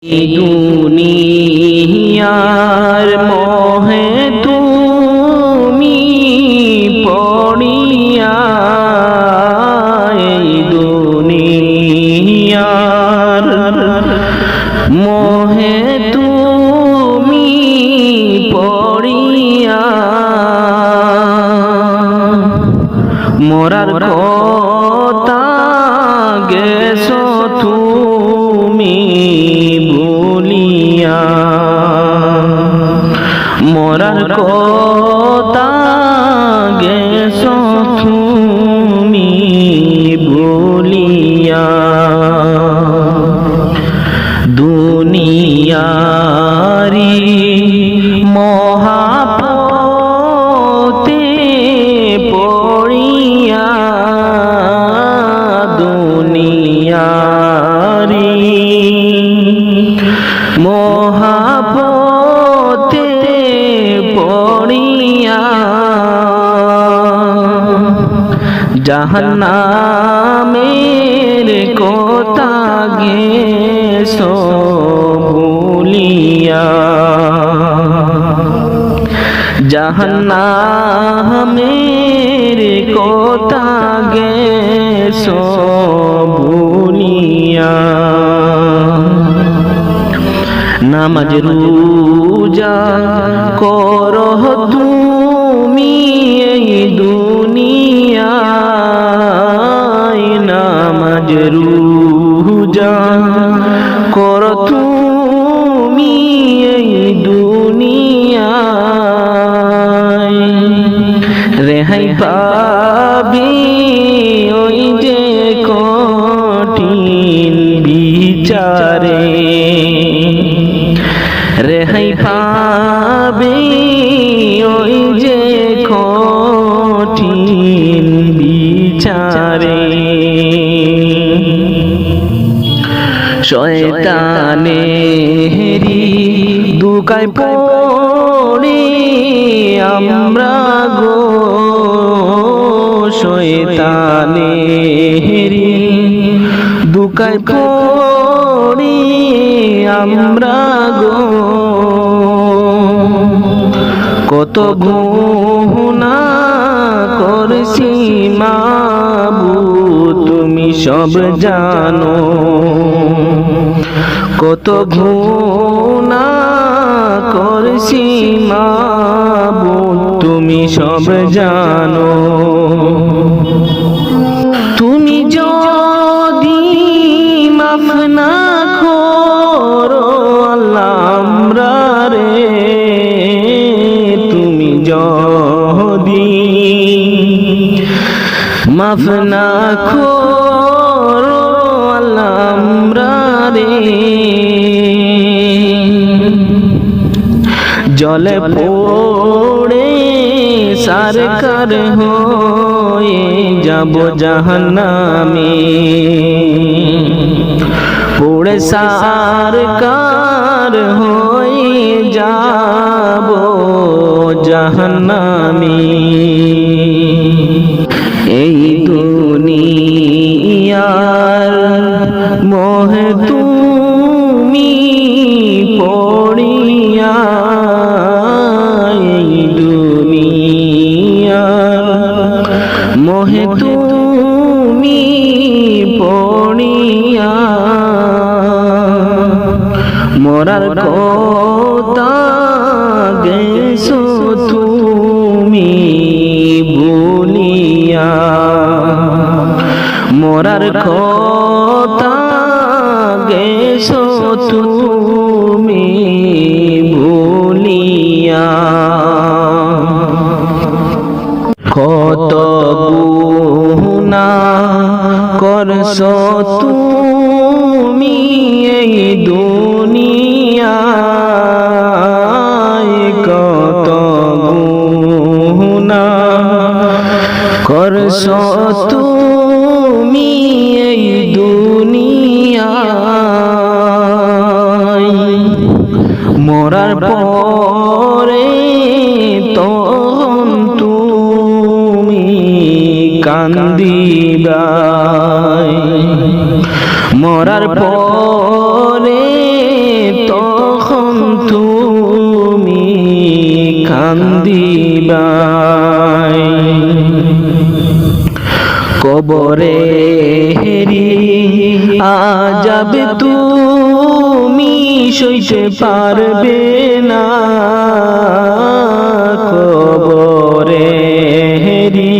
দুনিয়ার মোহে তুমি পড়িয়া, এই দুনিয়ার মোহে তুমি পড়িয়া, মরার কথা গেছো তুমি ভুলিয়া, মরার কথা গেছো তুমি ভুলিয়া। দুনিয়ারি মহাপতে পড়িয়া, দুনিয়ারি মহাপতে পড়িয়া, জাহান্নামের কথা গেছো ভুলিয়া, জাহান্নামের কথা গেছো ভুলিয়া। নামাজ রোজা করহ তুমি এই দুনিয়ায়, নামাজ রোজা কর তুমি এই দুনিয়ায়, রেহাই পাবি ওই যে কঠিন বিচারে, রেহাই পাবি ওই যে কঠিন বিচারে। শয়তানেরি দুকায় পড়ে আমরা গো, শয়তানেরি দুকায় পড়ে আমরা গো, কত গুনাহ করছি মাবুদ তুমি সব জানো, কত গুনাহ করছি মাবুদ তুমি সব জানো। তুমি যদি মাফ না করো আল্লাহ আমরা রে, তুমি যদি মাফ না করো আল্লাহ আমরা রে, জলে পড়ে সারকার হয়ে যাব জাহান্নামে, পড়ে সারকার হয়ে যাব জাহান্নামে। এই দুনিয়ার মোহে তুমি পড়িয়া, এই দুনিয়ার মোহে তুমি পড়িয়া, মরার কথা গেছো তুমি ভুলিয়া, মরার কথা গেছো তুমি ভুলিয়া। কত গুনাহ করছো তুমি এই দুনিয়ায়, কত গুনাহ করছো তুমি এই দুনিয়ায়, মরার পরে তখন তুমি কান্দিবা, মরার পরে কান্দিবাই কবরে হেরি আযাব তুমি সইতে পারবে না কবরে হেরি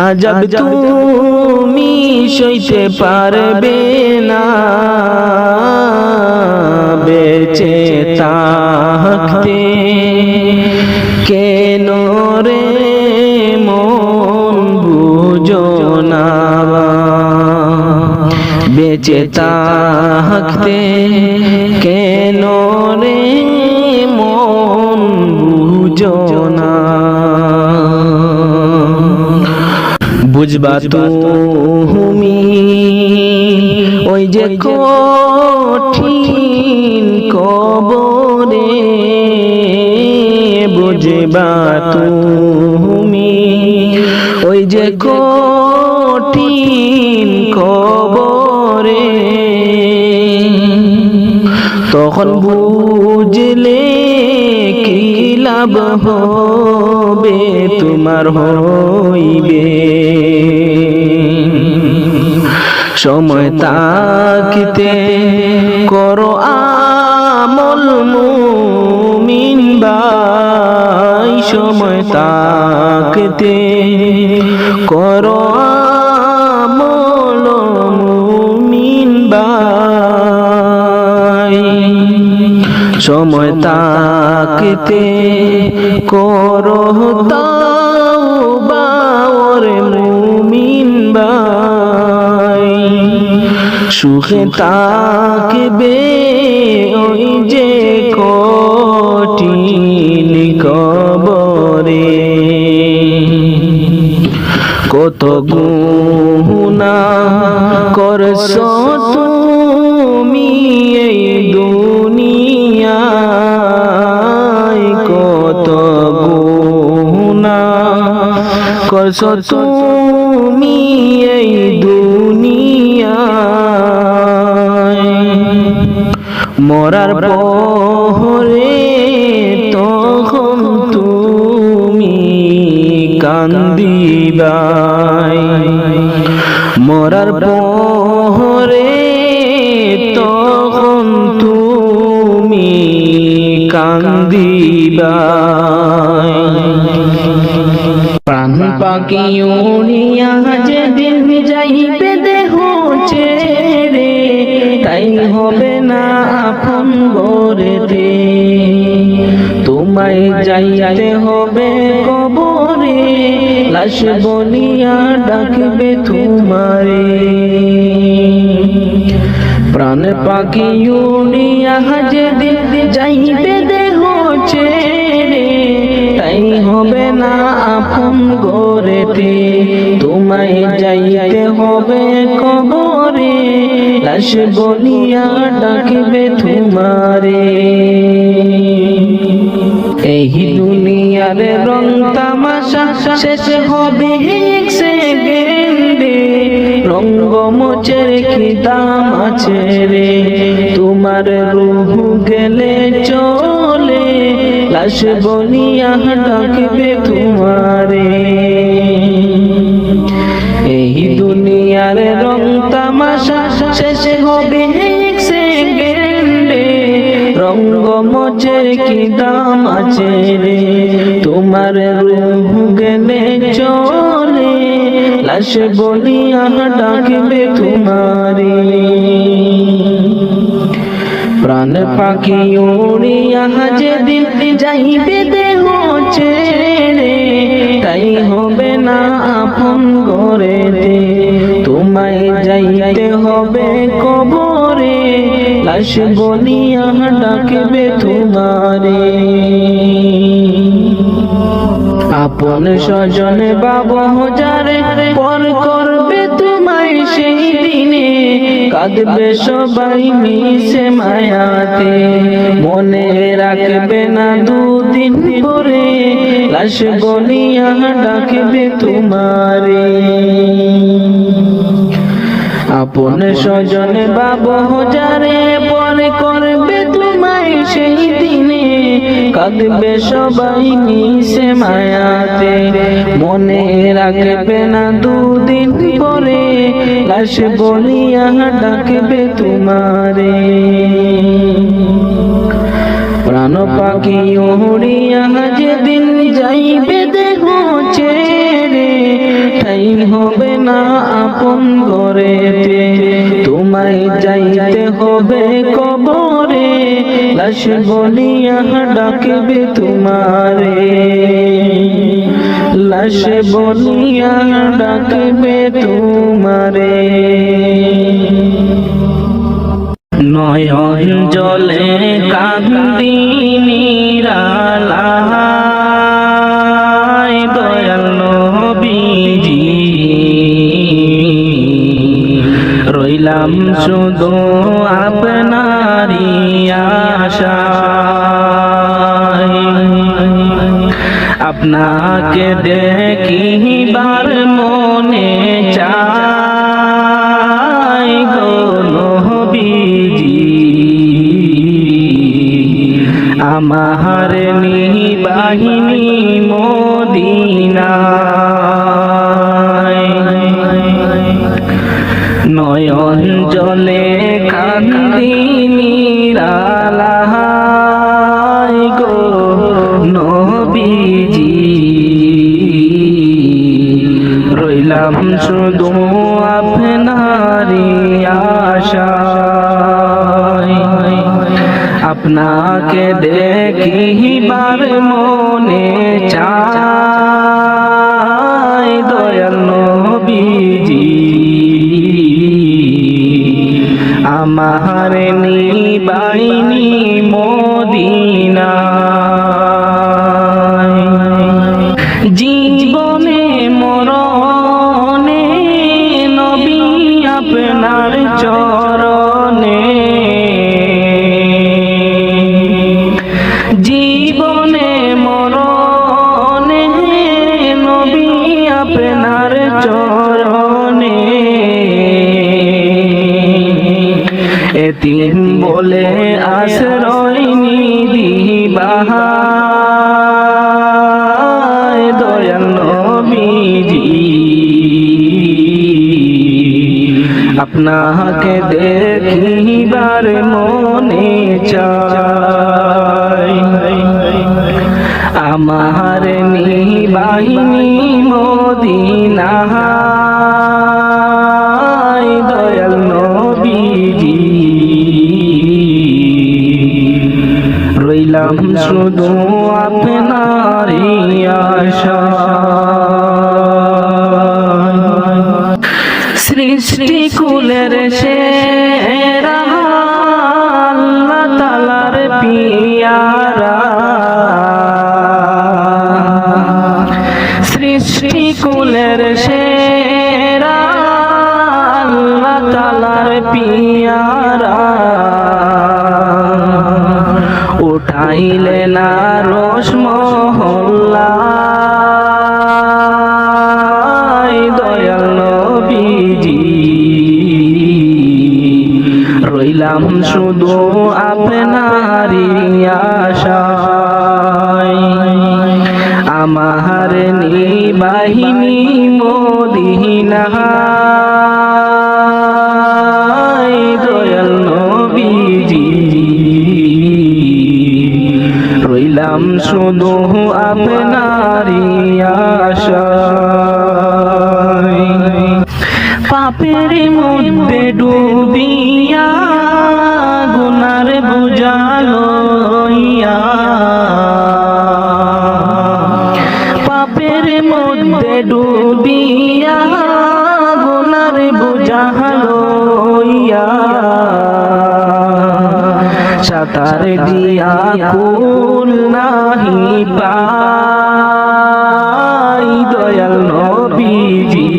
আযাব তুমি সইতে পারবে না বেঁচে থাকতে কেন রে মন বুঝো না বেঁচে থাকতে কেন রে মন বুঝো না বুঝবা তুমি ওই যে কঠিন কবরে বুঝবা তুমি ওই যে কঠিন কবরে তখন বুঝলে কি লাভ হবে তোমার হইবে সময় তাকিতে করো আমল মুমিন ভাই সময় তাকিতে করো আমল মুমিন ভাই সময় তাকিতে করো তাওবা ওরে মুমিন ভাই সুখে থাকবে ওই যে কঠিন কবরে কত গুনাহ করছো তুমি এই দুনিয়ায় কত গুনাহ করছো তুমি এই দুনিয়ায় মরার পরে তখন তুমি কান্দিবাই মরার পরে তখন তুমি কান্দিবাই প্রাণ পাখি উড়িয়া যেদিন যাইবে দেহ ছেড়ে তাই হবে না আপন ঘরেতে তোমায় যাইতে হবে কবরে লাশ বলিয়া ডাকবে তোমারে প্রাণ পাখি উড়িয়া যেদিন যাইবে দেহ ছেড়ে তাই হবে না আপন ঘরেতে তোমায় যাইতে হবে কবরে লাশ বলিয়া ডাকবে তোমারে এই দুনিয়ার রং তামাশা শেষ হবে এক সেকেন্ডে রঙ্গমঞ্চের কি দাম আছে রে তোমার রূহ গেলে চলে লাশ বলিয়া ডাকবে তোমারে এই দুনিয়ার রং তামাশা শেষ হবে এক সেকেন্ডে রঙ্গমঞ্চের কি দাম আছে রে তোমার রূহ গেলে চলে লাশ বলিয়া ডাকবে তোমারে প্রাণ পাখি উড়িয়া যেদিন যাইবে দেহ ছেড়ে তাই হবে না আপন ঘরেতে তোমায় যাইতে হবে কবরে লাশ বলিয়া ডাকবে তোমারে আপন স্বজন বাবা যারে পর করবে তোমায় সেই দিনে কাঁদবে সবাই মিশে মায়াতে মনে রাখবে না দুদিন পরে লাশ বলিয়া ডাকবে তোমারে আপন স্বজন বাবা যারে পর করবে তোমায় সেই দিনে কাঁদবে সবাই মিশে মায়াতে, মনে রাখবে না দুদিন পরে লাশ বলিয়া ডাকবে তোমারে। প্রাণ পাখি উড়িয়া যেদিন যাইবে দেহ ছেড়ে, ঠাই হবে না আপন ঘরেতে, তোমায় যাইতে হবে কবরে, লাশ বলিয়া ডাকবে তোমারে, লাশ বলিয়া ডাকবে তোমারে। নয়ন জলে কান্দি নিরালায় দয়াল নবীজি, রইলাম শুধু আপনারই আশায়, আপনাকে দেখিবার মনে চাই গো নবীজি, আমার নিবাহিনী মদিনায়। নয়ন জলে কান্দি নিরালায় গো নবীজি, রইলাম শুধু আপনারই আশায়, আপনাকে দেখিবার মনে চাই দয়াল নবীজি, আমার নিবাহিনী মদিনায়। জীবনে মরণে নবী আপনার চরণে, জীবনে মরণে নবী আপনার চরণে, এতিম বলে আশ্রয় নিদিবাহায় দয়াল নবীজি, আপনাকে দেখিবার মনে চাই, আমার নিবাহিনী মদিনায় দয়াল নবীজি, রইলাম শুধু আপনারই আশায়। সৃষ্টি কুলের সেরা আল্লাহ তাআলার পিয়ারা, সৃষ্টি কুলের সেরা আল্লাহ তাআলার পিয়ারা, উঠাইলে না রোশ মহল্লায় দয়াল নবীজি, রইলাম শুধু আপনারই আশায়, আমার নিবাহিনী মদিনায় দয়াল নবীজি, রইলাম শুধু আপনারই আশায়। পাপের মধ্যে ডুবিয়া গুনার বোঝা লইয়া, পাপের মধ্যে ডুবিয়া গুনার বোঝা লইয়া, সাঁতার দিয়া কুল নাহি পাই দয়াল নবীজি,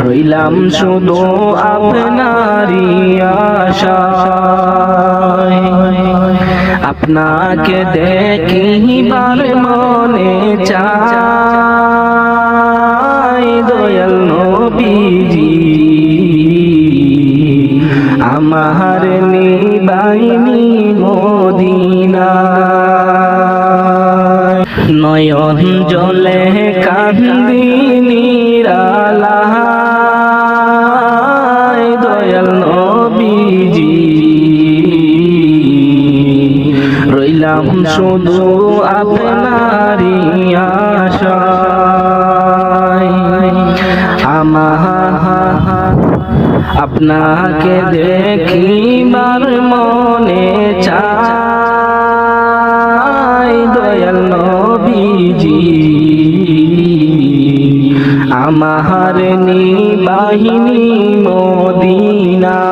রইলাম শুধু আপনারই আশায়, আপনাকে দেখিবার মনে চাই দয়াল নবীজি, আমার নিবাইনি মদিনায় নয়ন জলে কান্দি নিরালায় দয়াল নবীজি রইলাম শুধু আপনারই আশায় আপনাকে দেখিবার মনে চাই দয়াল নবীজি আমার নিবাহিনী মদিনায়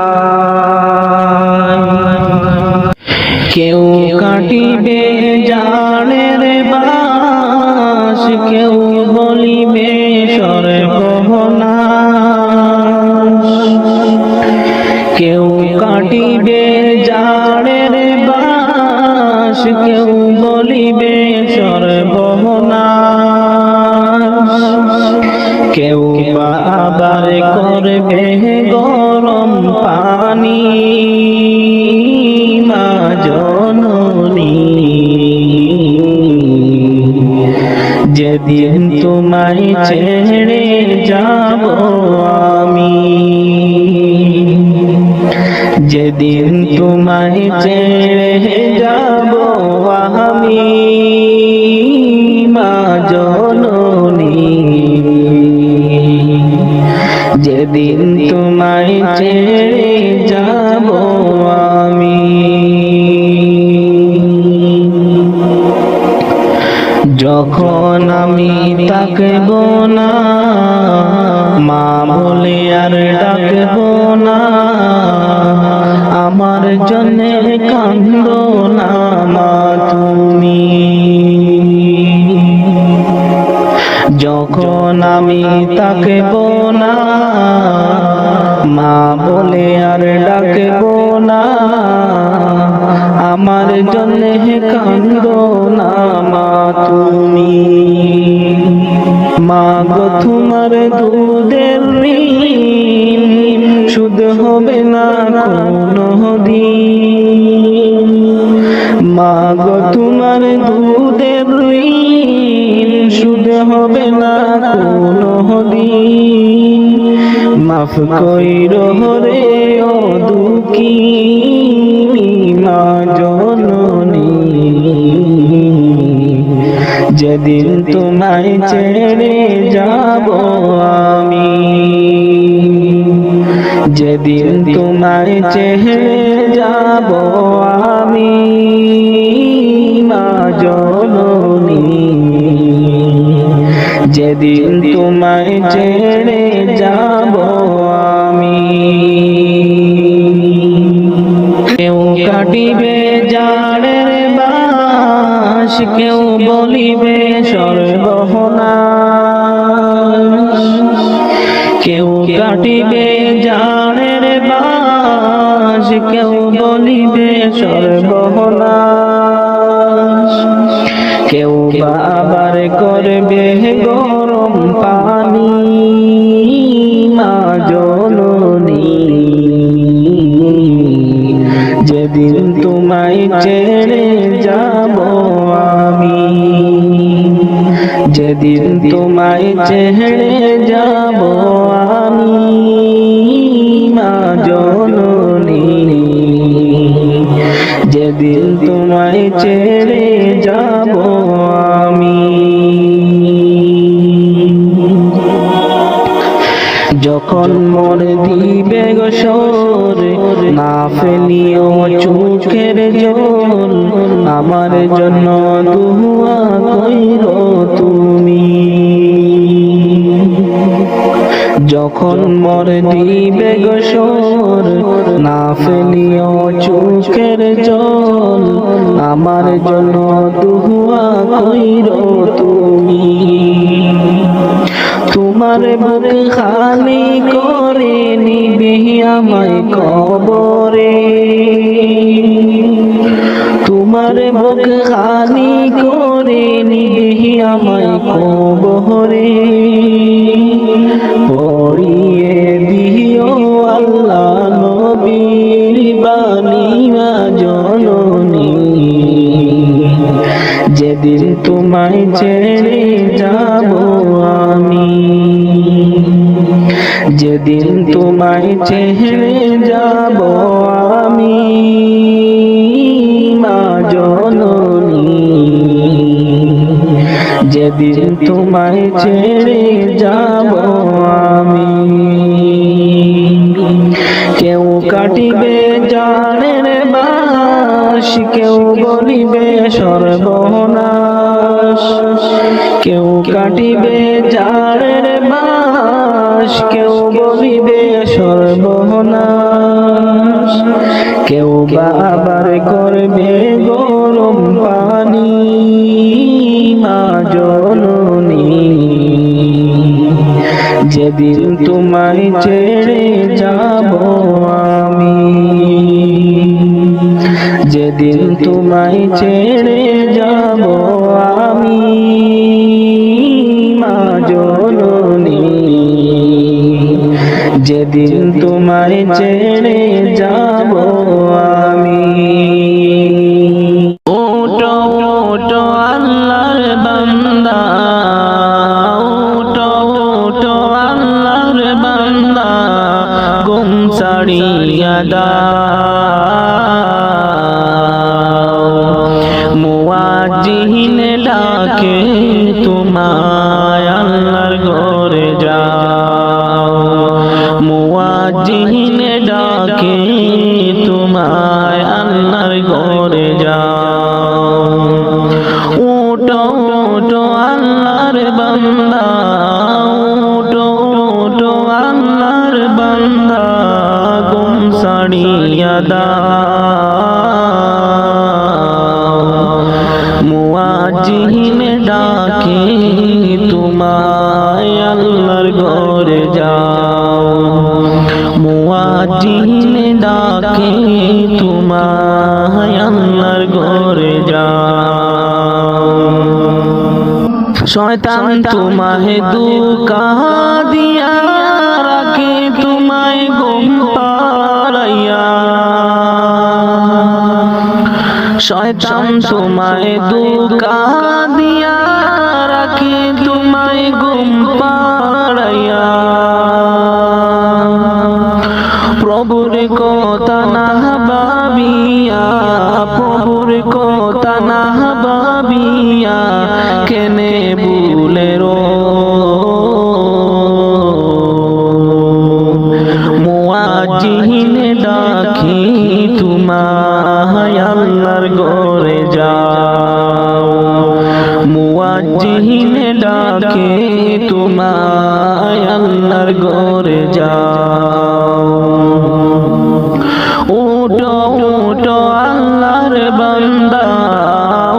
কেউ কাটিবে জানের বাস কেউ বলিবে সর্বনাশ কেউ কাটিবে জানের বাস কেউ বলিবে সর্বনাশ কেউ বা আবার করবে গরম পানি মা জননী যেদিন তোমায় ছেড়ে যাব আমি যেদিন তোমায় ছেড়ে যাব আমি মা জননী যেদিন তোমায় ছেড়ে যাব আমি যখন আমি তাকব না মা বলে আর ডাকব না আমার জন্যে কান্দো না মা তুমি যখন আমি তাকব না মা বলে আর ডাকব না আমার জন্যে কান্দো না মা তুমি মা গো তোমার দুধের ঋণ শুধ হবে না কোনো দিন মা গো তোমার দুধের ঋণ শুধ হবে না কোনো দিন মাফ কইরো রে ও দুঃখী মা জননী যেদিন তোমায় ছেড়ে যাব আমি যেদিন তোমায় ছেড়ে যাব আমি মা জননী যেদিন তোমায় ছেড়ে যাব আমি কেউ কাটিবে জানের বাস কেউ বলিবে সর্বনাশ কেউ কাটিবে জানের বাস কেউ বলিবে সর্বনাশ কেউ বা আবার করবে গরম পানি মা জননী যেদিন তোমায় ছেড়ে যাব আমি যেদিন তোমায় ছেড়ে যাব আমি মা জননী যেদিন তোমায় ছেড়ে যাব আমি যখন মন দিবে গো সর না ফেলিও চোখের জল আমার জন্য দুয়া কইরো তুমি যখন মর দিবে গো সর না ফেলিও চোখের জল আমার জন্য দুয়া কইরো তুমি তোমার বুক খালি করে নিবে আমায় কবরে তোমার বুক খালি করে নিবে আমায় কবরে পড়িয়ে দিও আল্লাহ নবী তোমায় ছেড়ে যাব আমি, যেদিন তোমায় ছেড়ে যাব আমি মা জননী, যেদিন তোমায় ছেড়ে যাব আমি। কেউ কাটিবে জানের বাস, কেউ বলিবে সর্বনাশ, কেউ কাটিবে জানের বাস, কেউ বলিবে সর্বনাশ, কেউ বা আবার করবে গরম পানি মা জননী, যেদিন তোমায় ছেড়ে যাব আমি, যেদিন তোমায় ছেড়ে যাব আমি মা জননী, যেদিন তোমায় ছেড়ে যাব আমি। ওঠো ওঠো আল্লাহর বান্দা, ওঠো ওঠো আল্লাহর বান্দা, ঘুম ছাড়িয়া দাও, মুয়াজ্জিন ডাকে তোমায় আল্লাহর ঘরে যাও, মুয়াজ্জিন ডাকে তোমায় আল্লাহর ঘরে যাও। ওঠো ওঠো আল্লাহর বান্দা, ওঠো ওঠো আল্লাহর বান্দা, ঘুম ছাড়িয়া দাও, মুয়াজ্জিন ডাকে তোমায় আল্লাহর ঘরে যাও, মুয়াজ্জিন ডাকে তোমায় আল্লাহর ঘরে যাও। শয়তান তোমায় ধোঁকা দিয়া রাখে তোমায় ঘুম পাড়াইয়া, শয়তান তোমায় ধোঁকা দিয়া রাখে তোমায় ঘুম পাড়াইয়া, প্রভুর কথা না ভাবিয়া, প্রভুর কথা না ভাবিয়া কেনে ভুলে রো, মুয়াজ্জিন ডাকি তোমায় আল্লাহর ঘরে যাও, মুয়াজ্জিন ডাকে তোমায় আল্লাহর ঘরে যাও। ওঠো ওঠো আল্লাহর বান্দা,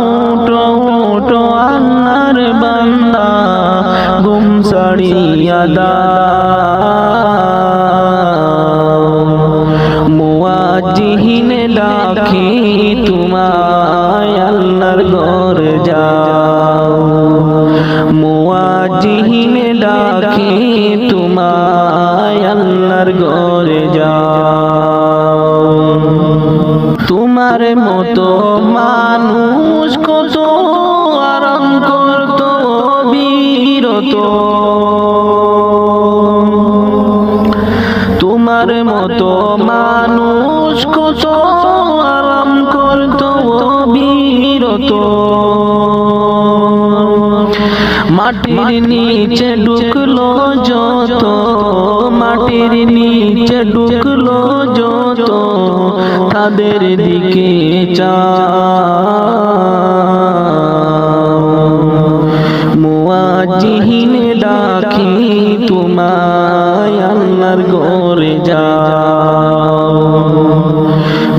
ওঠো ওঠো আল্লাহর বান্দা, ঘুম ছাড়িয়া দাও, মুয়াজ্জিন ডাকে তোমায় আল্লাহর ঘরে যাও, মুয়াজ্জিন ডাকে তোমায় আল্লাহর ঘরে যাও। তোমার মতো মানুষ কত আরাম করত বিরত, তোমার মতো মানুষ কত আরাম করত বিরত, মাটির নিচে ঢুকলো যত, মাটির নিচে ঢুকলো যত, তাদের দিকে চাও, মুয়াজ্জিন ডাকি তোমায় আল্লাহর ঘরে যাও,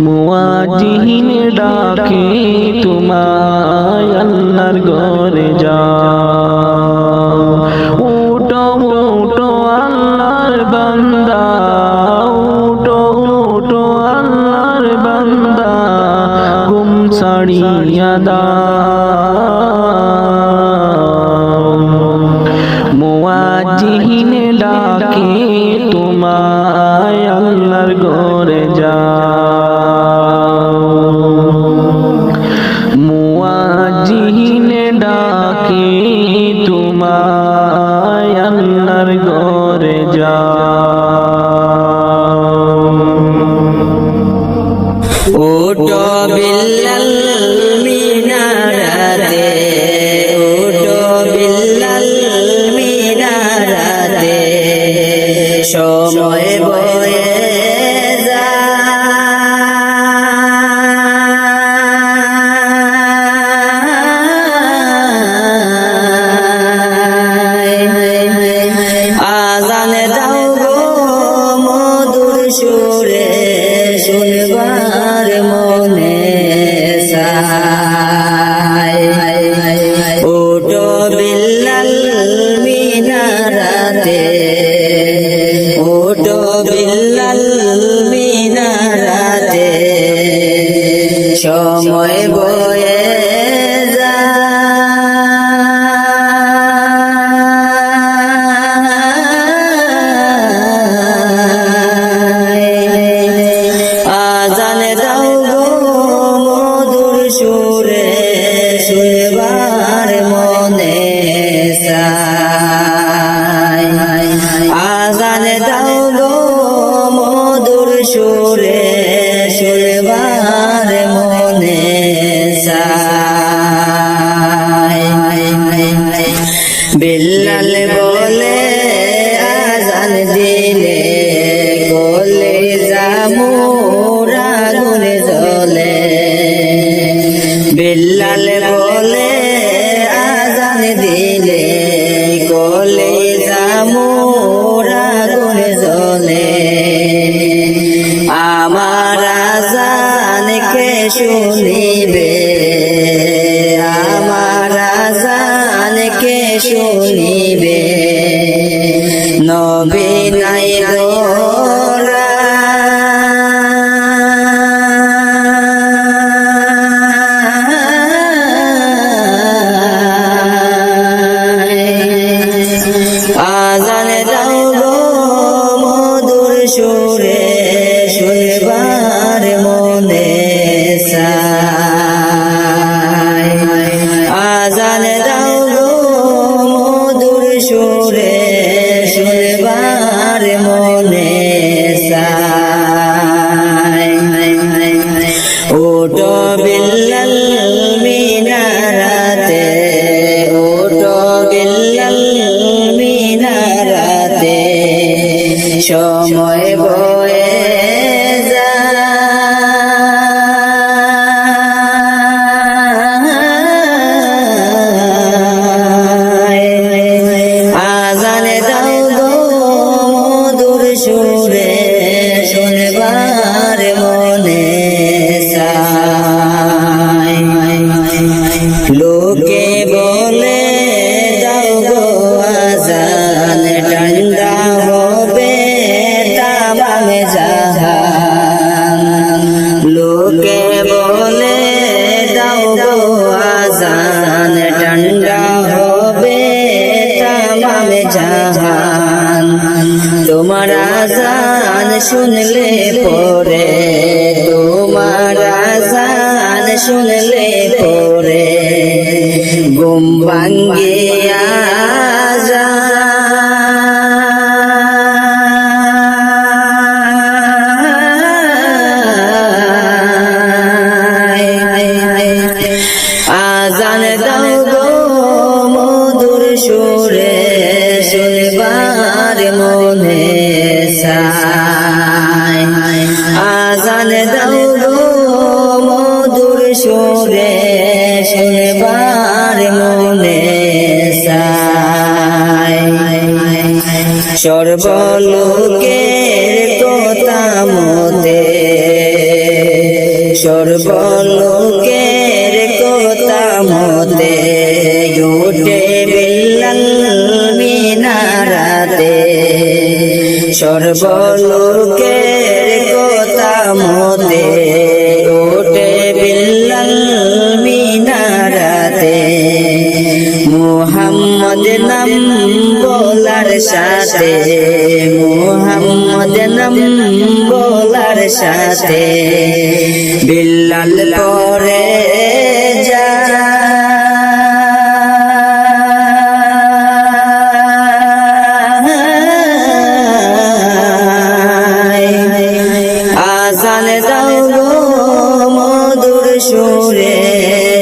মুয়াজ্জিন ডাকি তোমায় আল্লাহর ঘরে যাও। ওঠো ওঠো আল্লাহর বান্দা, ওঠো ওঠো আল্লাহর বান্দা, ঘুম ছাড়িয়া দাও, মুয়াজ্জিন ডাকে তোমায় আল্লাহর ঘরে যাও, মুয়াজ্জিন ডাকে ওটো বিল্লাল মিনারাতে, ওটো বিল্লাল মিনারাতে, সময় বয়ে আজান দাও গো মধুর সুরে, শুনবার মনে চায়। ওঠো বিল্লাল মিনারাতে, ওঠো বিল্লাল মিনারাতে, সময় বয়ে আজান দাও গো মধুর সুরে, শুনবার মনে চায়। আজান দাও গো মধুর সুরে, শুনবার মনে চায়। বিল্লাল বলে আজান দিলে গলে জামুর আগুন জ্বলে। বিল্লাল বলে আজান দিলে গলে জামুর আগুন জ্বলে। আমার আজান কে শুনিবে, আমার আজান কে শুনিবে, নবী নাই গোরা। আজান দাও গো মধুর সুরে, শুনবার মনে চায়। আজান দাও গো মধুর সুরে, শুনবার মনে চায়। ওঠো বিল্লাল মিনারাতে, ওঠো বিল্লাল মিনারাতে, সময় বয়ে আজান দাও গো মধুর সুরে, শুনবার মনে চায়। লোকে বলে দাও গো আজান, ঠান্ডা হবে তামাম জাহান। লোকে বলে দাও গো আজান, ঠান্ডা হবে তামাম জাহান। তোমার আজান শুনলে পরে, তোমার আজান শুনলে পরে, ঘুম ভাঙ্গিয়া আজান দাও গো মধুর সুরে, শুনবার মনে চায়। আজান দাও গো মধুর সুরে, শুনবার মনে চায়। সর্বলোকের কথা মতে, সর্বলোকের কথা মতে, ওঠে বিল্লাল মিনারাতে, সর্বলোকের কথা মতে, ওঠে বিল্লাল মিনারাতে। মুহাম্মদ নাম বলার সাথে, মুহাম্মদ নাম বলার সাথে, বিল্লাল পরে যায়। আজান দাও গো মধুর সুরে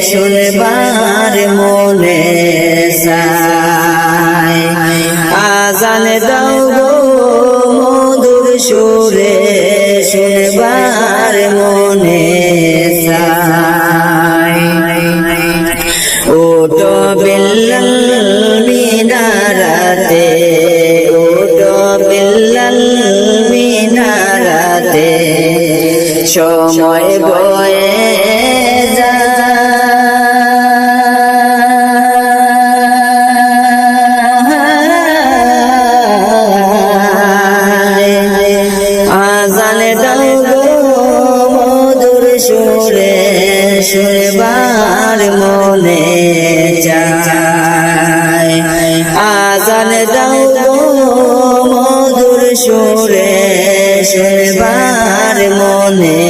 শুনবার মনে চায় আজান দাও গো মধুর সুরে শুনবার মনে চায় ওটো বিল্লাল মিনারাতে ওটো বিল্লাল মিনারাতে সময় বয়ে শুনবার মনে চায় আজান দাও গো মধুর সুরে শুনবার মনে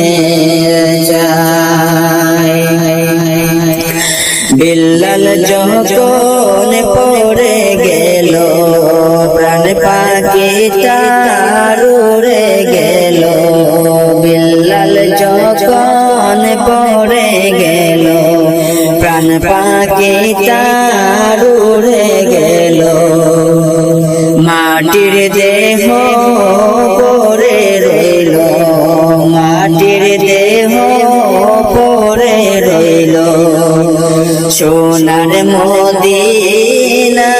চায় বিল্লাল যখন পড়ে গেল প্রাণ পাখি তার উড়ে গেল বিল্লাল যখন পড়ে গেল প্রাণ পাখি তার উড়ে গেল মাটির দেহ পড়ে রইল মাটির দেহ পড়ে রইল সোনার মদিনা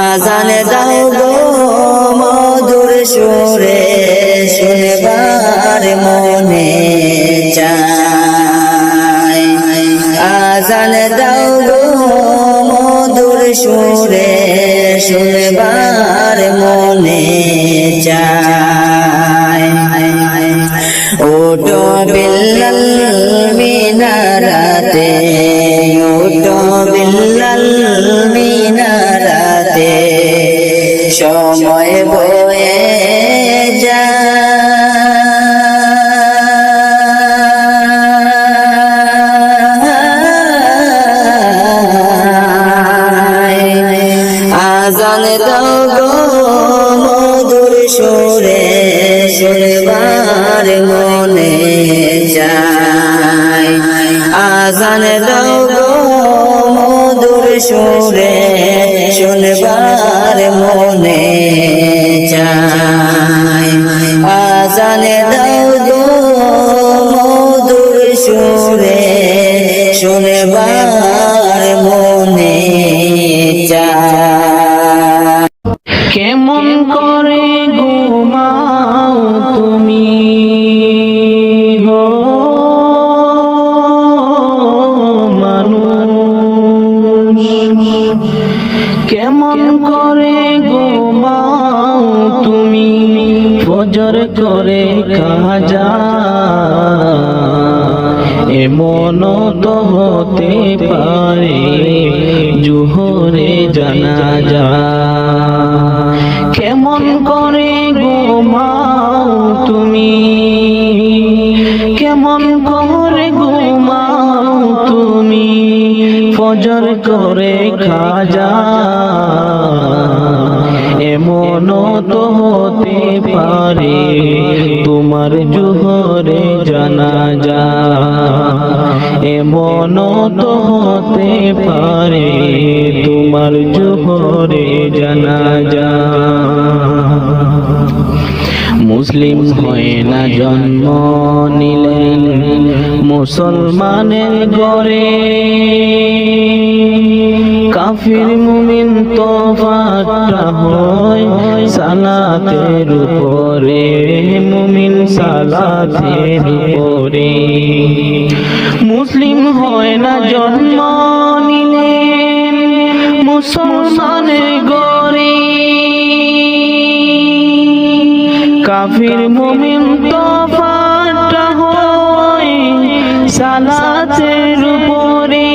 আজান দাও গো মধুর সুরে শুনবার মনে চায় আজান দাও গো মধুর সুরে শুনবার মনে চায় ওটো বিল্লাল মিনারাতে ওটো বিল্লাল মিনারাতে সময় বয়ে আজান দাও গো মধুর সুরে শুনবার মনে চায় আজান দাও গো মধুর সুরে শুনবার মনে চায় আজান দাও গো মধুর সুরে শুনবার মনে চায় কেমন করে ঘুমাও তুমি হো মানুষ কেমন করে ঘুমাও তুমি ফজর করে কাজা এমন তো হতে পারে জোহরে জানাজা কেমন করে ঘুমাও তুমি কেমন করে ঘুমাও তুমি ফজর করে খাজা এমন তো হতে পারে তোমার জোহরে জানাজা এমন তো হতে পারে তোমার জোহরে জানাজা মুসলিম হয় না জন্ম নিলেন মুসলমানের ঘরে কাফির মুমিন তফাৎটা হয় সালাতের উপরে মুমিন সালাতের উপরে মুসলিম হয় না জন্ম নিলেন মুসলমানের ঘরে কাফির মুমিন তফাৎটা হয় সালাতের উপরে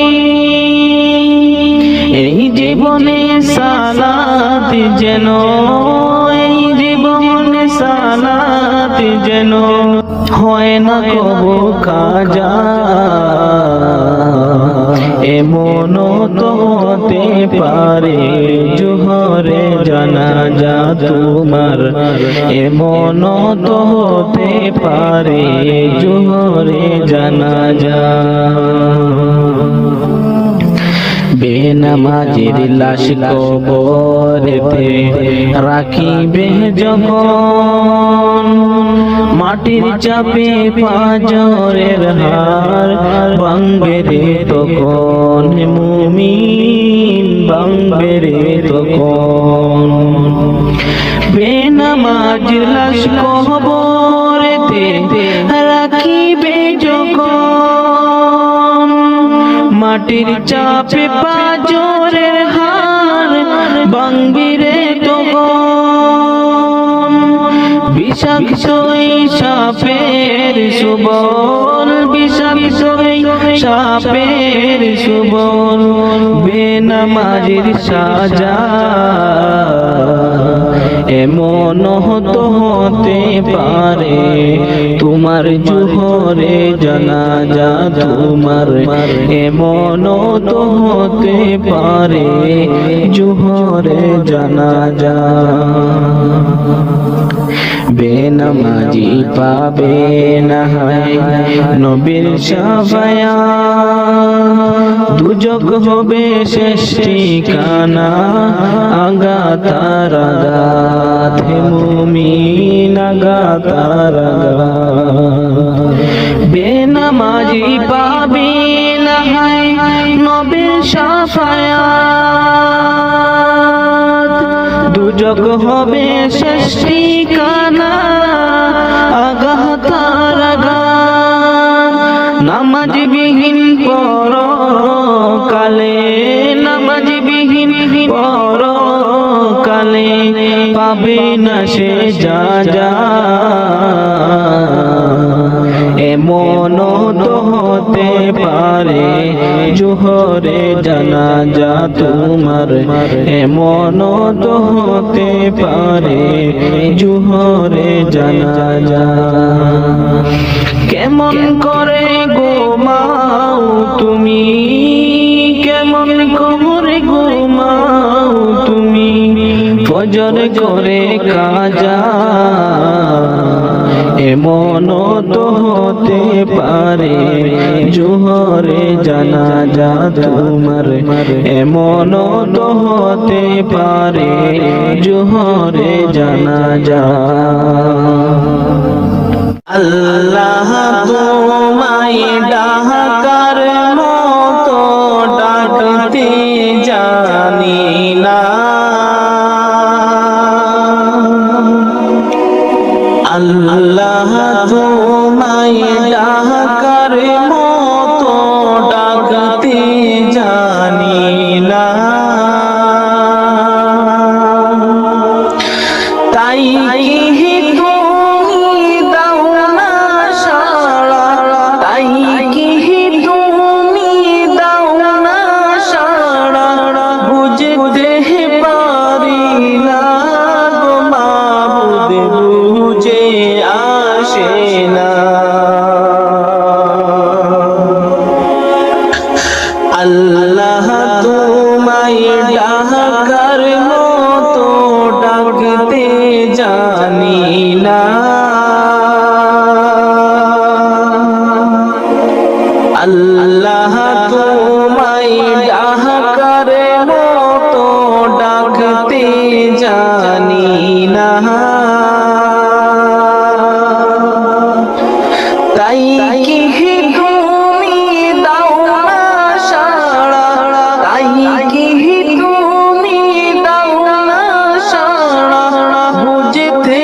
এই জীবনে সালাত যেন এই জীবনে সালাত যেন হয় না কবু কাজা এমন তো হতে পারে জোহরে জানাজা তোমার, এমন তো হতে পারে জোহরে জানাজা। বেনামাজির লাশ কবরেতে রাখিবে যখন, মাটির চাপে পাঁজরের হার ভাঙবে রে তখন, মুমিন ভাঙবে রে তখন। বেনামাজির লাশ কবরেতে রাখিবে যখন, মাটির চাপে পাঁজরের হার ভাঙবে রে তখন। বিষাক্ত এই সাপের সুবল, বিষাক্ত এই সাপের সুবল, বেনামাজির সাজা এমন তো হতে পারে তোমার জোহরে জানাজা তোমার, এমন তো হতে পারে জোহরে জানাজা। বেনামাজি পাবে না নবীর শাফায়াত, দুজক হবে শেষ ঠিকানা আঘাতার আঘাত, হে মুমিন আঘাতার আঘাত। বেনামাজি পাবে না নবীর শাফায়াত, দুজক হবে শেষ ঠিকানা আঘাতার আঘাত। নামাজ বিহীন পরকালে, নামাজ বিহীন পরকালে পাবে না সে যা, এমন তো হতে পারে জোহরে জানাজা তোমার, এমন তো হতে পারে জোহরে জানাজা। কেমন করে ঘুমাও তুমি, কেমন করে ঘুমাও তুমি, ফজর করে কাজা এমন তো হতে পারে জোহরে জানাজা তোমার, এমন তো হতে পারে জোহরে জানাজা। আল্লাহ তোমায় ডাকার মতো ডাকতে জানি না, আল্লাহ তোমায় ডাকার মতো ডাকতে জানি না, তাই কি তুমি দাও না সাড়া, তাই কি তুমি দাও না সাড়া, বুঝতে পারি না গো মাবুদ, বুঝে আসে না। আল্লাহ তোমায় ডাকার মতো ডাকতে জানি না, আল্লাহ তোমায় ডাকার মতো ডাকতে জানি না, তাই কি তুমি দাও না সাড়া, তাই কি তুমি দাও না সাড়া, বুঝতে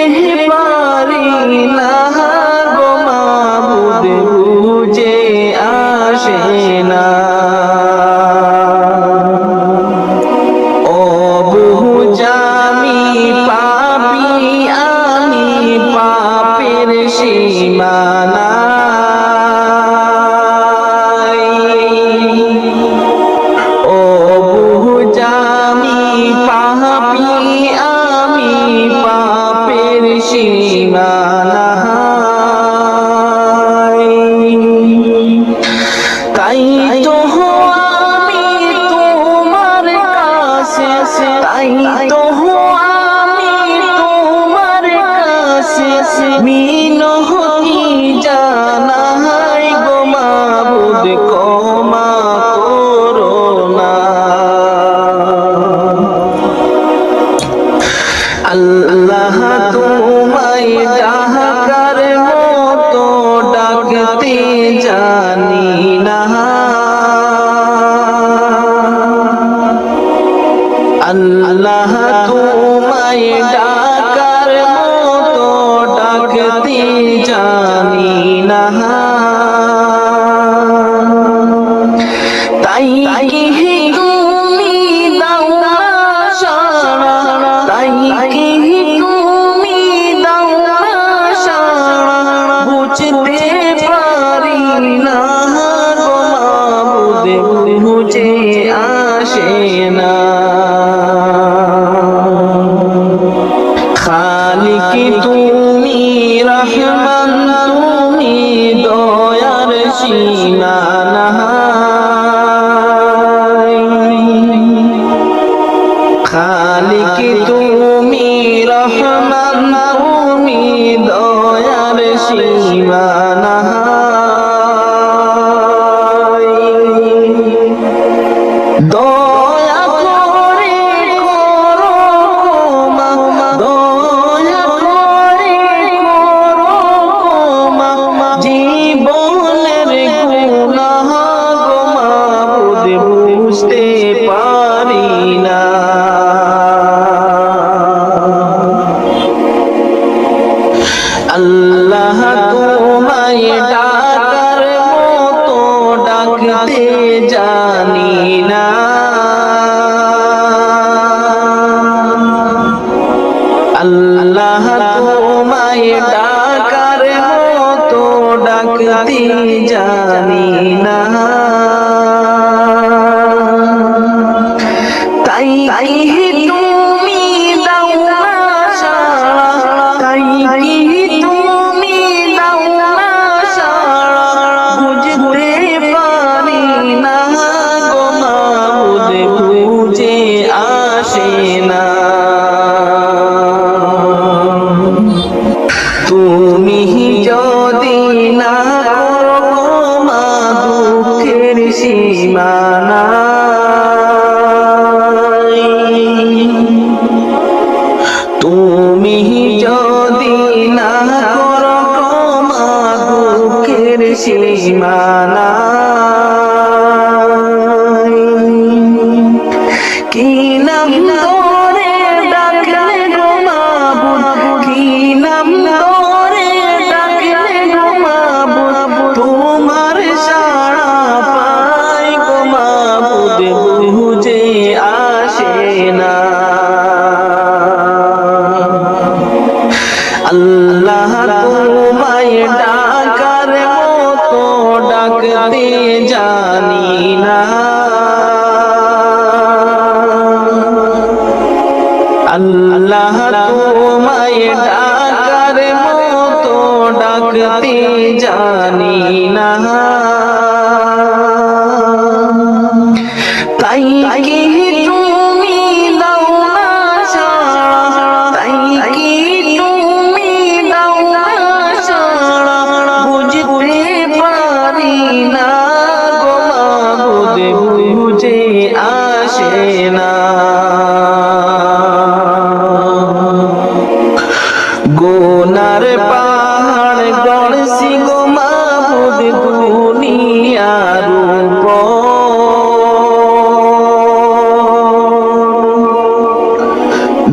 আল্লাহ তোমায় ডাকার মতো ডাকতে জানি না, তাই কি তুমি দাও না সাড়া, তাই কি তুমি দাও না সাড়া, বুঝতে পারি না গো মাবুদ, বুঝে আসে না। খালিক তুমি রহমান, তুমি দয়ার সীমানা, খালিক তুমি রহমান, তুমি দয়ার সীমানা, দয়া করে করো ক্ষমা, দয়া করে করো ক্ষমা, জীবনের গুনাহ গো মাবুদ, বুঝতে পারি না। আল্লাহ তোমায় ডাকার মতো ডাকতে জানি না, আল্লাহ তোমায় ডাকার মতো ডাকতে জানি না, তাই কি তুমি দাও না সাড়া, তাই কি তুমি দাও না সাড়া, বুঝতে পারি না গো মাবুদ, বুঝে আসে না। তুমি যদি না করো মা দুঃখের সীমানা, তুমি যদি না করো মা দুঃখের সীমানা, কি নাম ধরে ডাকলে গো মাবুদ, কি নাম ধরে ডাকলে গো মাবুদ, তোমার সাড়া পাই গো মাবুদ, বুঝে আসে না। আল্লাহ তোমায় ডাকার মতো ডাকতে জানি না, আল্লাহ তোমায় ডাকার মতো ডাকতে জানি না, তাই কি তুমি দাও না সাড়া, তাই কি তুমি দাও না সাড়া, বুঝতে পারি না গো মাবুদ, বুঝে আসে না। গুনার পাহাড় গড়ছি গো মাবুদ দুনিয়ার উপর,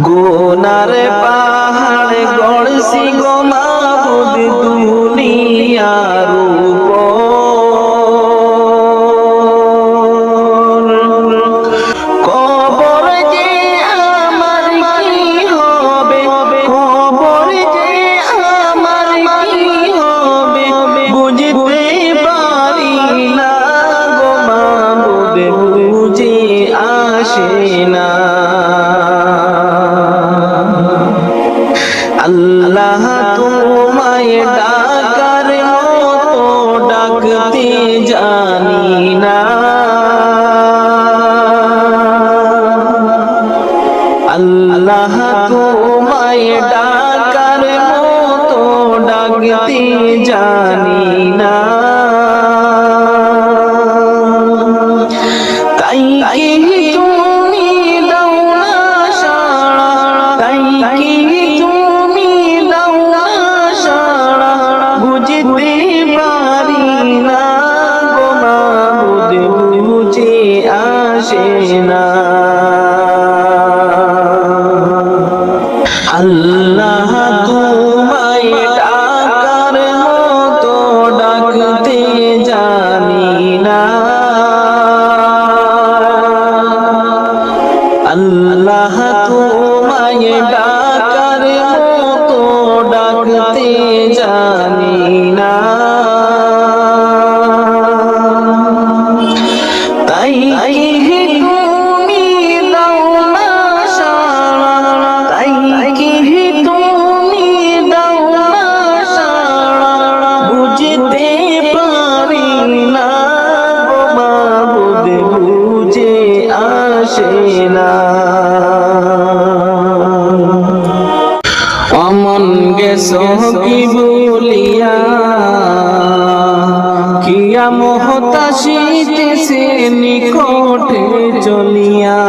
গুনার পাহাড় গড়ছি গো মাবুদ দুনিয়ার উপর, কবর যে আমার কি হবে, কবর যে আমার কি হবে, বুঝতে পারি না গো মাবুদ, বুঝে আসে না। আল্লাহ তোমায় ডাকার মতো ডাকতে জানি না, আল্লাহ তোমায় ডাকার মতো ডাকতে জানি না, তাই কি তুমি দাও না সাড়া, তাই কি তুমি দাও না সাড়া, বুঝতে পারি না গো মাবুদ, বুঝে আসে না। আল্লাহ তোমায় ডাকার মতো ডাকতে জানি না, তাই তুমি দাও না সাড়া, তাই তুমি দাও না সাড়া, বুঝতে পারি না গো মাবুদ, বুঝে আসে না। অমন গেছো কি বলিয়া, কিয়ামত আসিতেছে নিকটে চলিয়া।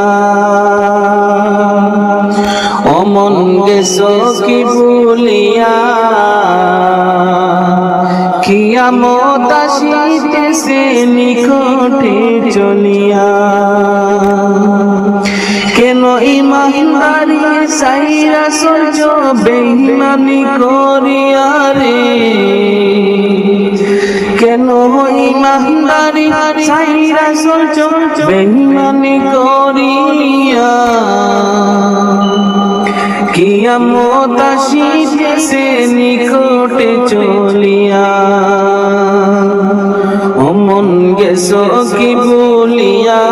অমন গেছো কি বলিয়া, কিয়ামত আসিতেছে নিকটে চলিয়া। কেন ইমানদারি সাইরা সহ্য বেঈমানি করিয়া রে, কেন ইমানদারি সাইরা সহ্য বেঈমানি করিয়া। কিয়ামত আসিতেছে নিকটে চলিয়া। অমন গেছো কি বলিয়া,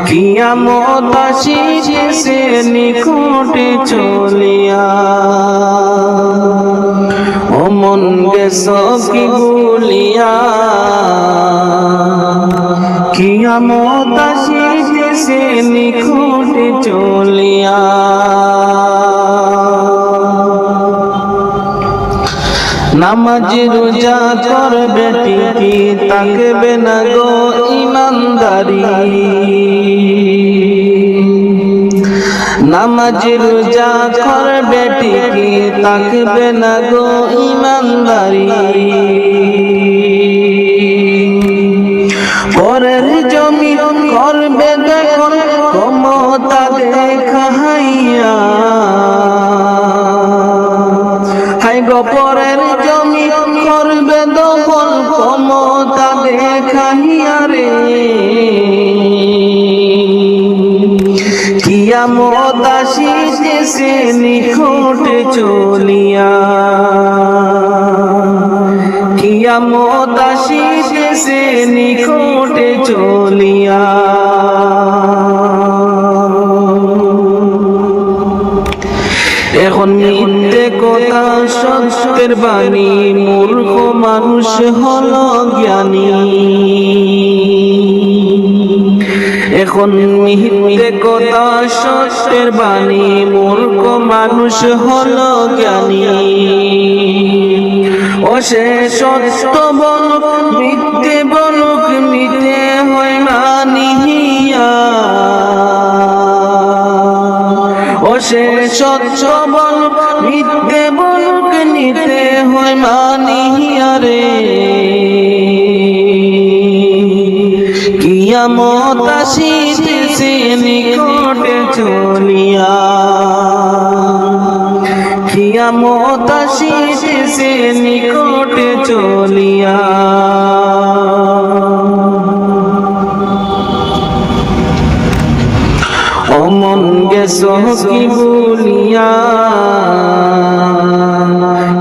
কিয়ামত আসিতেছে নিকটে চলিয়া। অমন গেছো কি বলিয়া, কিয়ামত আসিতেছে নিকটে চলিয়া। নামাজ রোজা করবে ঠিকই, তাকবে না গো ইমানদারি। নামাজ রোজা করবে ঠিকই, তাকবে না গো ইমানদারি। পরের জমি করবে দেখুন ক্ষমতা দেখাইয়া, হাই গো পরের জমি করবে দখল ক্ষমতা দেখাইয়া রে। কিয়ামত আসিতেছে নিকটে চলিয়া, কিয়ামত আসিতেছে নিকটে চলিয়া। এখন মিথ্যে কথা সত্যের বাণী, মূর্খ মানুষ হলো জ্ঞানী। এখন মিথ্যে কথা সত্যের বাণী, মূর্খ মানুষ হলো জ্ঞানী। ও সে সত্য বলুক মিথ্যে বলুক, মিথ্যে হয় মানিয়া। ও সে সত্য বলুক মিথ্যে বলুক, নিতে হয় মানিয়া রে। কিয়ামত আসিতেছে নিকটে চলিয়া, কিয়ামত আসিতেছে নিকটে চলিয়া। অমন গেছো কি বলিয়া,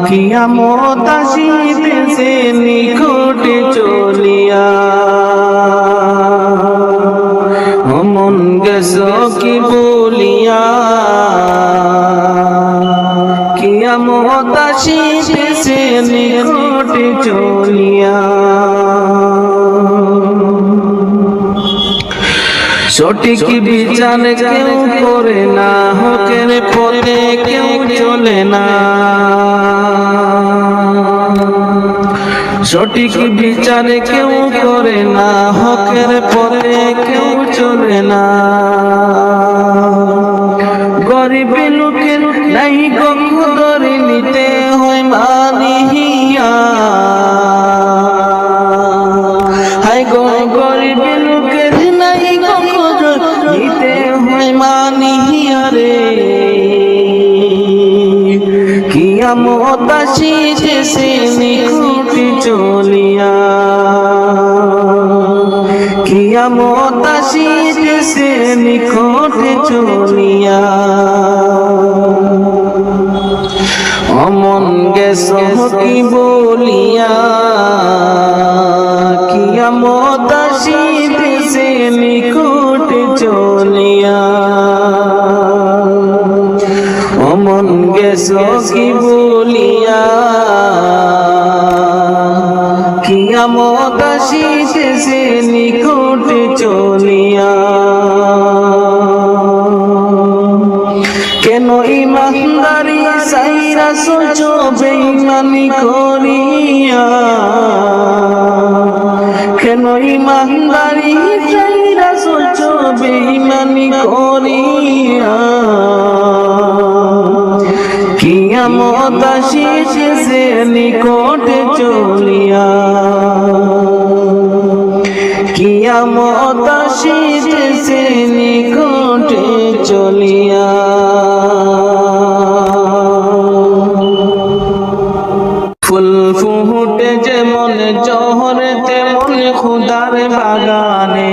কিয়ামত আসিতেছে নিকটে চলিয়া। অমন গেছো কি বলিয়া, কিয়ামত আসিতেছে নিকটে চলিয়া। সঠিক বিচার কেউ করে না, হকের পথে কেউ চলে না। সঠিক বিচার কেউ করে না, হকের পথে কেউ চলে না। গরিব লোকের নাই কদর, নিতে হয় মানিয়া। হাই গো গরিব লোকের নাই কদর, নিতে হয় মানিয়া রে। কিয়ামত আসিতেছে নিকটে চলিয়া, কিয়ামত আসিতেছে আসিতেছে নিকটে চলিয়া অমন গেছ কি বলিয়া কিয়ামত আসিতেছে নিকটে চলিয়া অমন গেছ কি বলিয়া কিয়ামত আসিতেছে নিকটে চলিয়া কেন ইমানদারি সাইরা সোচো বেঈমানি করিয়া কেন ইমানদারি সাইরা সোচো বেঈমানি করিয়া কিয়ামত আসিতেছে নিকটে চলিয়া কিয়ামত আসিতেছে নিকটে চলিয়া ফুল ফুটে যেমন জহর তেমন খুদার বাগানে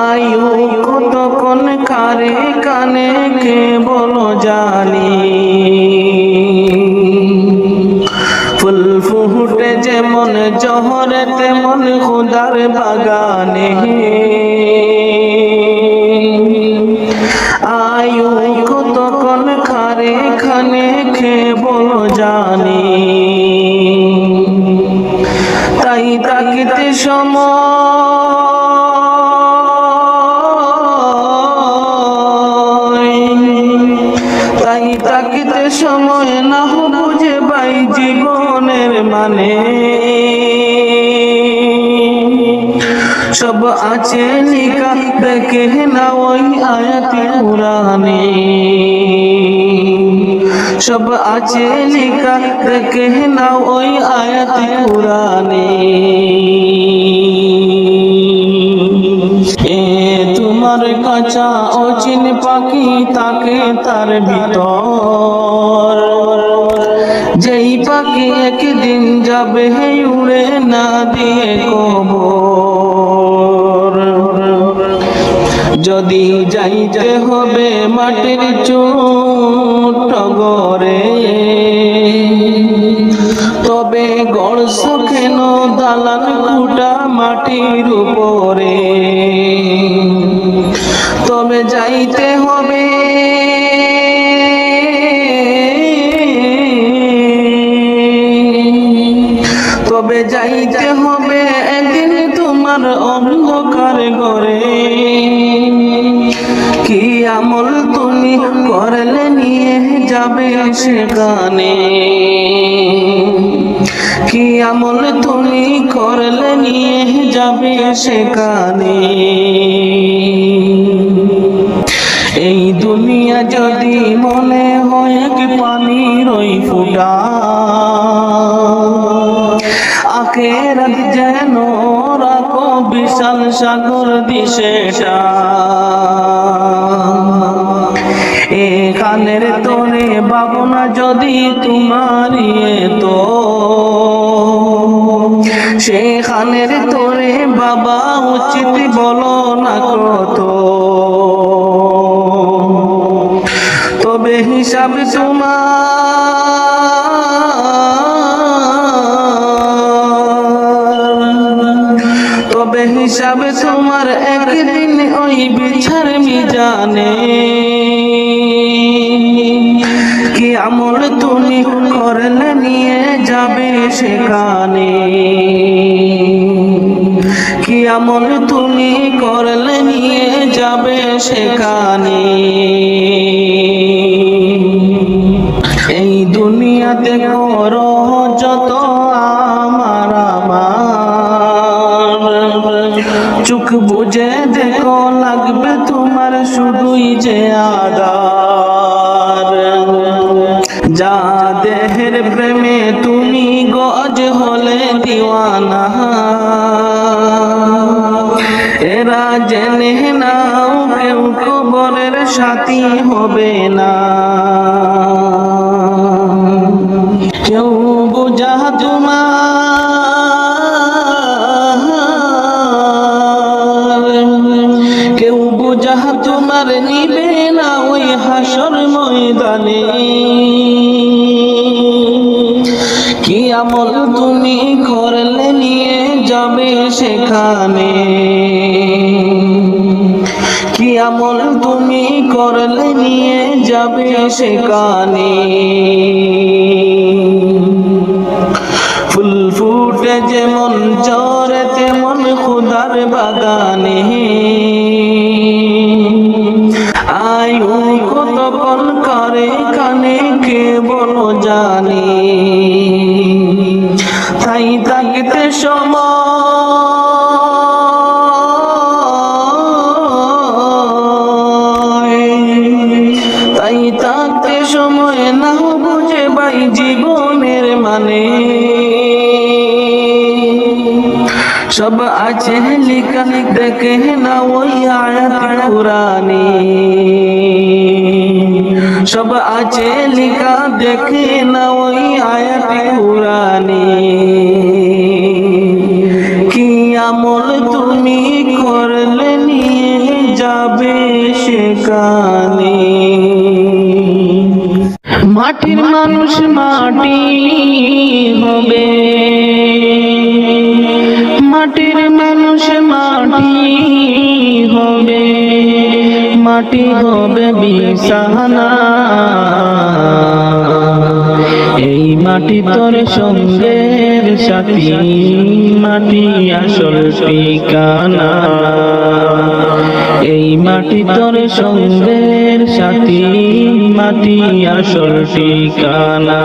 আয়ু কতক্ষণ কারে কানে কে বলো জানি ফুল ফুটে যেমন জহর তেমন খুদার বাগানে আয়ু কতক্ষণ কারে খানে খে বলো জানি তাই তাকিতে তাই তাকিতে সময় না বুঝে বাই জীবনের মানে সব আছে লিখা দেখে না ওই আয়াতে কুরআনে সব আছে লিখা দেখে না ওই আয়াতে কুরআনে এ তোমার কাঁচা অচিন পাখি তাকে তার ভিতর যেই পাখি একদিন যাবে উড়ে না দিয়ে কবর যদি যাইতে হবে মাটির ছোট ঘরে তবে গড়ছ কেন দালান কুটা মাটির উপরে তবে যাইতে হবে তবে যাইতে হবে একদিন তোমার অন্ধকার ঘরে কি আমল তুমি করলে নিয়ে যাবে সেখানে কি আমল তুমি করলে নিয়ে যাবে সেখানে এই দুনিয়া যদি মনে হয় কি পানির ওই ফুটা আখেরাত যেন রাখো বিশাল সাগর দিশেটা এখানের তোরে ভাবনা যদি তোমারই তো সেখানের তোরে বাবা উচিত বলো না কত তবে হিসাব তবে হিসাব তোমার একদিন ওই বিচার মিজানে কি আমল তুমি করলে নিয়ে যাবে সেখানে কি আমল তুমি করলে নিয়ে যাবে সেখানে এই দুনিয়াতে করো যত আমার চোখ বুঝে দেখো লাগবে তোমার শুধুই যে আদার যা দেহের প্রেমে তুমি গজ হলে দিওয়ানা এরা জেনে নাও কেউ কবরের সাথী হবে না কেউ বুঝা তোমার আর নিবে না ওই হাসর ময়দানে। কি আমল তুমি করলে নিয়ে যাবে সেখানে, কি আমল তুমি করলে নিয়ে যাবে সেখানে। ফুল ফুটে যেমন ঝরে তেমন খুদার বাগানে, আয়ু কতক্ষণ করে কানে কে বলো জানে। তাই থাকতে তাই থাকতে সময় না বুঝে ভাই জীবনের মানে। সব আছে লিখা দেখে না ওই আয়াত কুরআনে, সব আছে লিখা দেখে না ওই আয়াত কুরআনে। কি আমল তুমি করলে নিয়ে যাবে সেখানে। মাটির মানুষ মাটি হবে, মাটির মানুষ মাটি হবে, মাটি হবে বিছানা। এই মাটি তোর সঙ্গের সাথী, মাটি আসল ঠিকানা। এই মাটি তোর সঙ্গের সাথী, মাটি আসল ঠিকানা।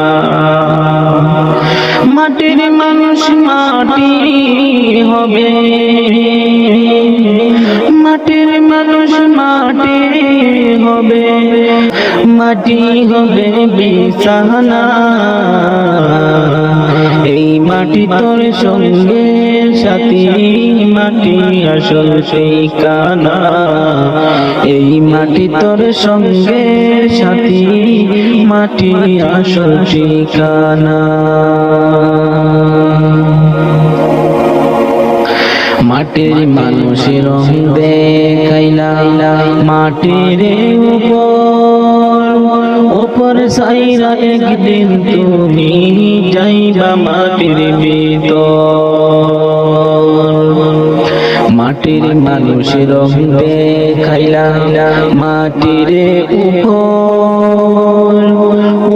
মাটির মানুষ মাটি হবে, মাটির মানুষ মাটি হবে, মাটি হবে বিছানা। এই মাটি তোর সঙ্গের সাথী, মাটি আসল ঠিকানা। এই মাটি তোর সঙ্গের সাথী, মাটি আসল ঠিকানা। মাটির মানুষের রং দেখাইলা মাটির উপর সাইরা, একদিন তুমি যাইবা মাটির ভিতর। মাটির মানুষের রং দেখাইলা মাটির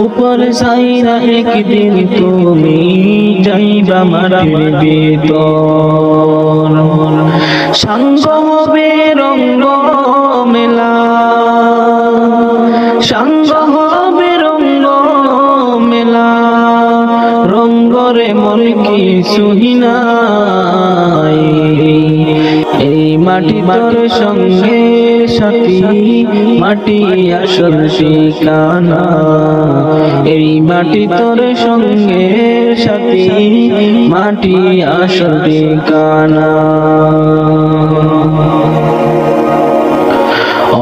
উপর সাইরা, একদিন তুমি যাইবা মাটির ভিতর। সাঙ্গ হবে রঙ্গ মেলা, সাঙ্গ হবে রঙ্গ মেলা। রঙ্গরে মন কি সুহিনাই, এই মাটি তোর সঙ্গে সাথী, মাটি আসল ঠিকানা। এই মাটি তোর সঙ্গে সাথী, মাটি আসল ঠিকানা।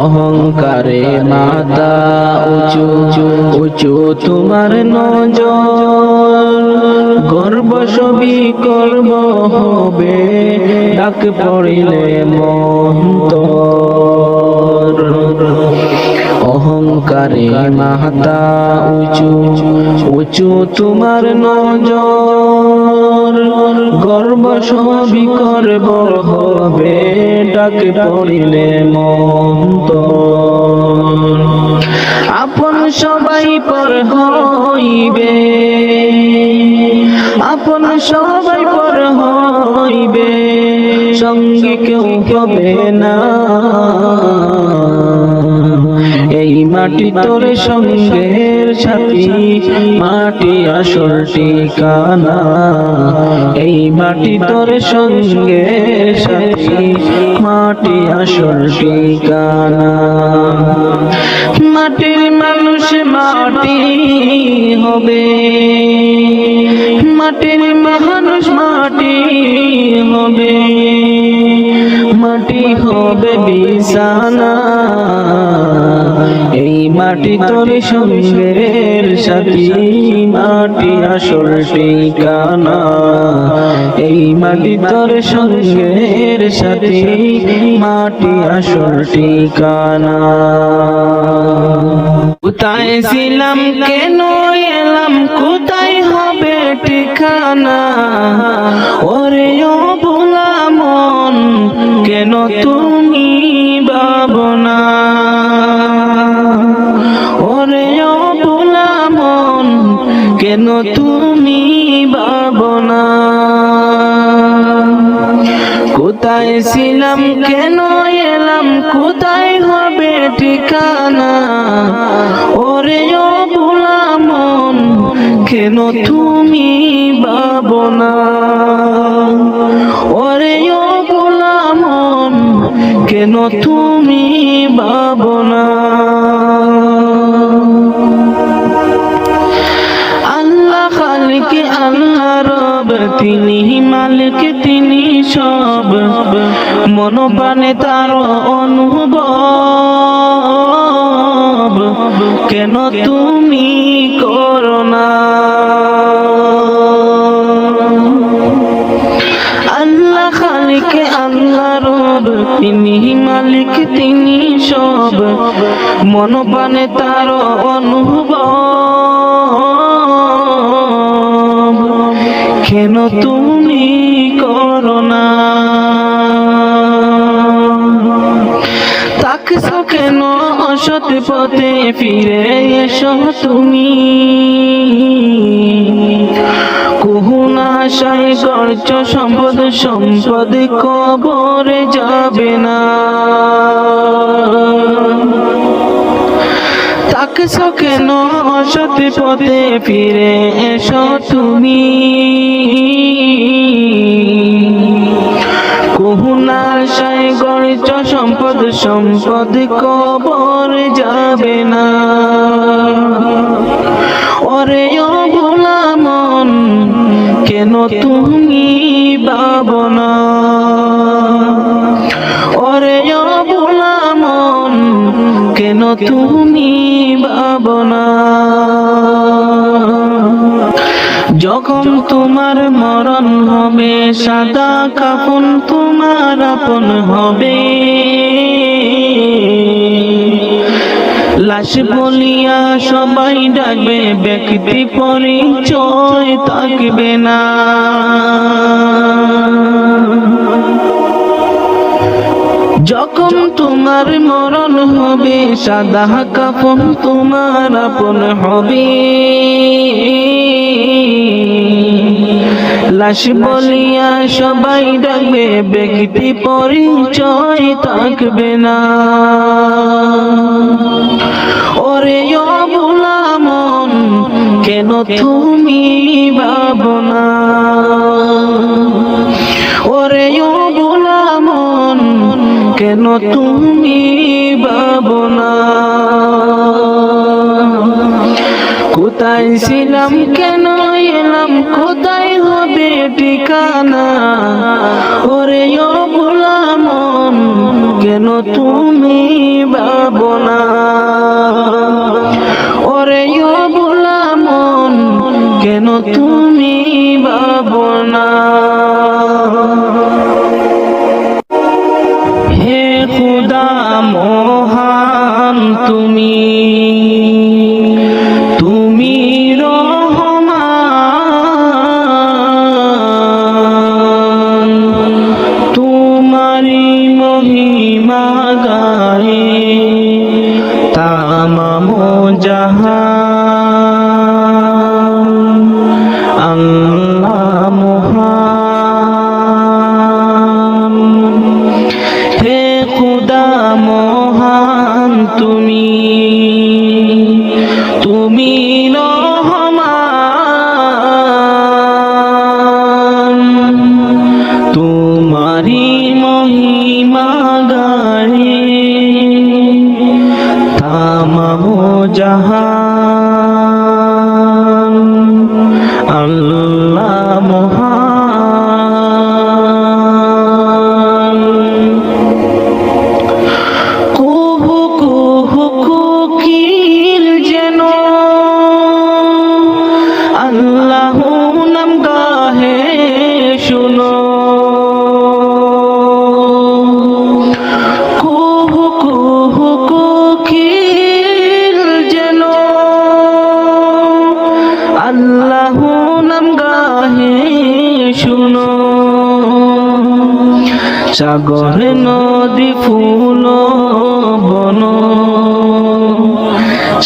অহংকারে মাথা উঁচু উঁচু তোমার নজর, গর্ব সবই করব হবে ডাক পড়িলে মন্তর। অহংকারে মাথা উঁচু উঁচু তোমার নজর, গর্ব সবই করব হবে ডাক পড়িলে মন্তর। আপন সবাই পর হইবে, আপন সবাই পর হইবে, সঙ্গী কেউ হবে না। এই মাটি তোর সঙ্গের সাথী, মাটি আসল ঠিকানা। এই মাটি তোর সঙ্গের সাথী, মাটি আসল ঠিকানা। মাটির মানুষ মাটি হবে, মাটির মানুষ মাটি হবে, মাটি হবে বিছানা। এই মাটি তোর সঙ্গের সাথী, মাটি আসল ঠিকানা। এই মাটি তোর সঙ্গের সাথী, মাটি আসল ঠিকানা। কোথায় ছিলাম কেন এলাম, কোথায় হবে ঠিকানা? ওরে ও ভোলা মন, কেন তুমি ভাবনা? ওরে ও ভোলা মন, কেন তুমি ভাবনা? কোথায় ছিলাম কেন এলাম, কোথায় হবে ঠিকানা? ওরে ও ভোলা মন, কেন তুমি ভাবনা? ওরে ও ভোলা মন, কেন তুমি ভাবনা? আল্লাহ খালিক আল্লাহ রব, তিনি মালিক তিনি সব, মন প্রাণে তার অনুভব, কেন তুমি করো না? আল্লাহ খালিক আল্লাহ রব, তিনি মালিক তিনি সব, মন প্রাণে তার অনুভব, কেন তুমি করো না? তাকছো কেন অসৎ পথে, ফিরে এসো তুমি। কুহুনা আশায় গর্জ সম্পদ, সম্পদ কবরে যাবে না। তাকছো কেন অসৎ পথে, ফিরে এসো তুমি। কুহুনা আশায় গর্জ সম্পদ, সম্পদ কবর যাবে না। ওরে ও ভোলা মন, কেন তুমি ভাবনা? ওরে ও ভোলা মন, কেন তুমি ভাবনা? যখন তোমার মরণ হবে, সাদা কাফন তোমার আপন হবে। লাশ বলিয়া সবাই ডাকবে, ব্যক্তি পরিচয় থাকবে না। যখন তোমার মরণ হবে, সাদা কাফন তোমার আপন হবে। লাশ বলিয়া সবাই ডাকবে, ব্যক্তি পরিচয় থাকবে না। ওরে ও ভোলা মন, কেন তুমি ভাবনা? ওরে ও ভোলা মন, কেন তুমি ভাবনা? কোথায় ছিলাম কেন এলাম, কোথায় হবে ঠিকানা? ওরে ও ভোলা মন, কেন তুমি ভাবনা? ওরে ও ভোলা মন, কেন তুমি ভাবনা? হে খুদা মহান তুমি, তুমি রহমান, তোমারি মহিমা গায়ে তামাম জাহান। আল্লাহ মহান, হে খুদা মহান তুমি, তুমি রহমান, তোমারি মহিমা গায়ে তামাম জাহান। আল্লাহ মহান। কুহু কুহু কুহু সাগর নদী ফুল বন,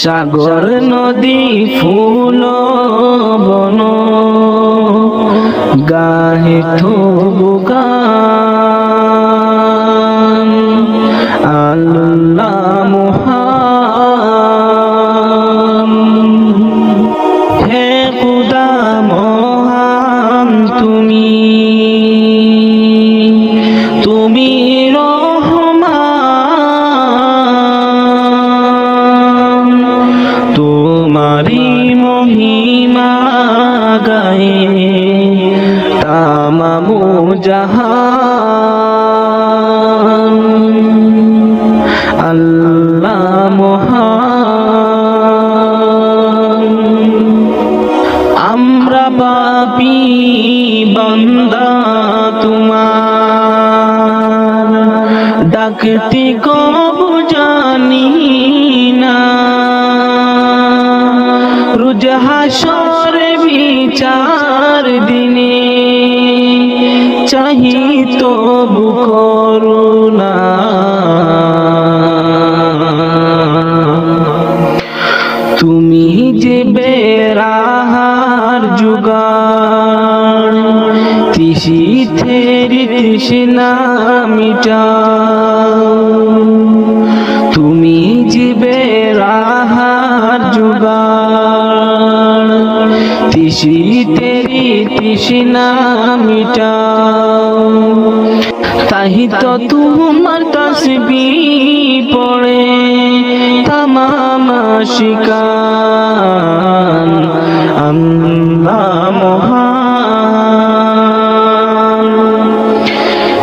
সাগর নদী ফুল বন, গাহে তবু গান। আল্লাহ মহান, হে খুদা মহান তুমি, তুমি রহমান। তোমারি মহিমা গায়ে তামামু জাহান। আল্লাহ মহান, আমরা পাপী বান্দা তোমার, ডাকতে কবু জানি না। রোজ হাসর বিচার দিনে চাহি তবু করুণা। তুমি যে বেরাহার জুগান, তিসি থেরি তৃষ্ণা মিটাও। তুমি যে বেরাহার জুগান, তিসি তেরি তৃষ্ণা মিটাও। তাহি তো তোমার তাসবিহ পড়ে তামাম আশিকান। আল্লাহ মহান,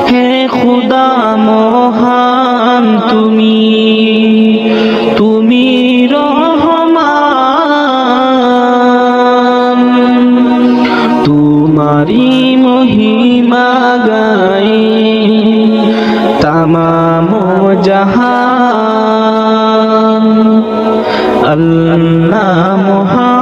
হে খুদা মহান তুমি, তুমি রহমান। তোমারি মহিমা গায়ে তামাম জাহান। আল্লাহ মহান।